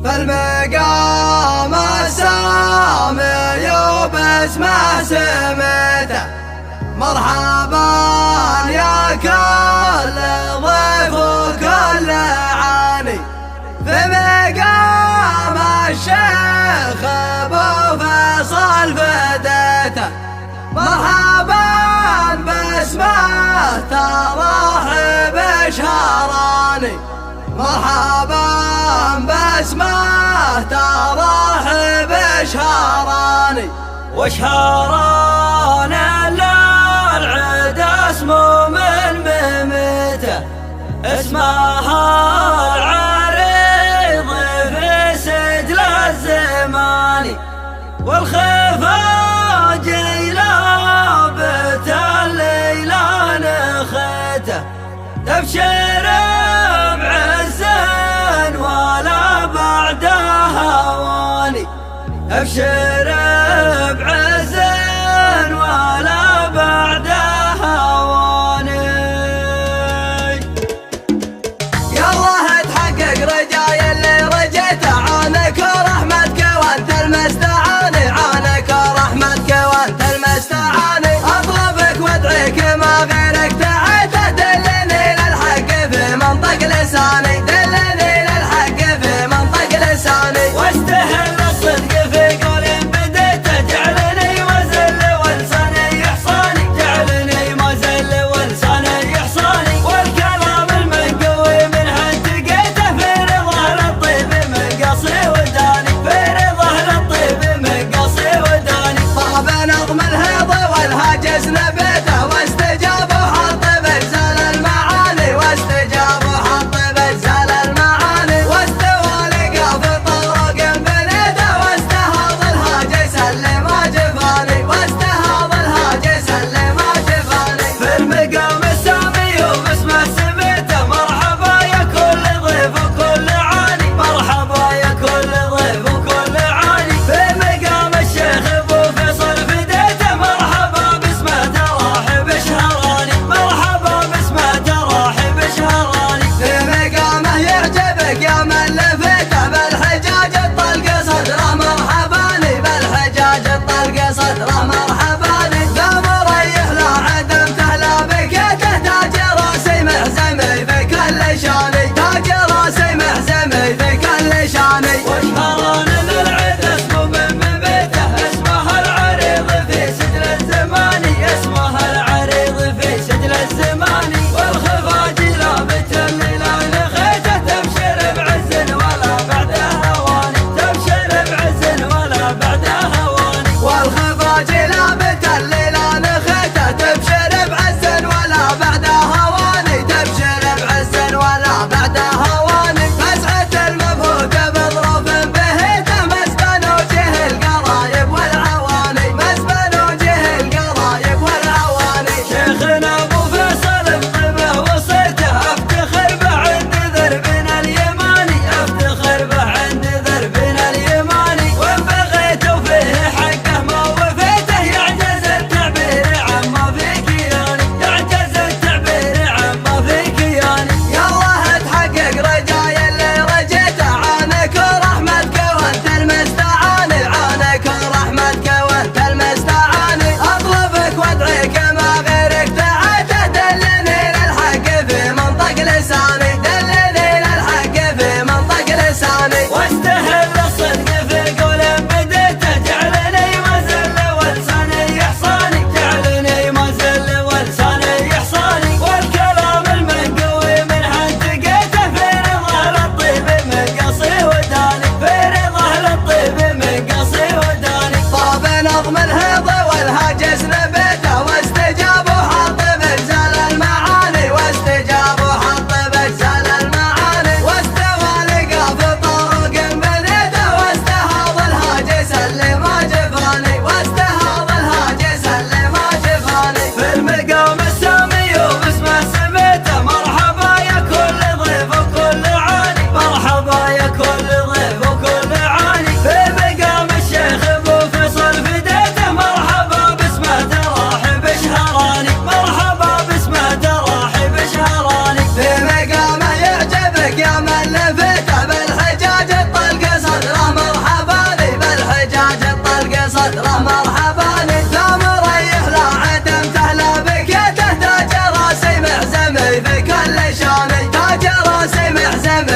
فالمقام السامي وباسمه سمته. مرحبا يا كل ضيف وكل عاني في مقام الشيخ ابو فيصل فديته. مرحبا باسمه ترحب شهراني، مرحبا باسمه ترحب شهراني. وشهران العد اسمه من ممته، اسمها العريض في سجل الزمان. والخفا جيلابت الليلة نخته، تبشر بعز ولا بعدها هواني. ابشر بعز ولا بعدها هواني. يالله تحقق رجاي اللي رجيته، عانك ورحمتك وانت المستعان، عانك ورحمتك وانت المستعان. اطلبك وادعيك ما غيرك تعيته، دلني للحق في منطق لساني، دلني للحق في منطق لساني. واستهل الصدق في قول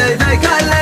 مثلك اللي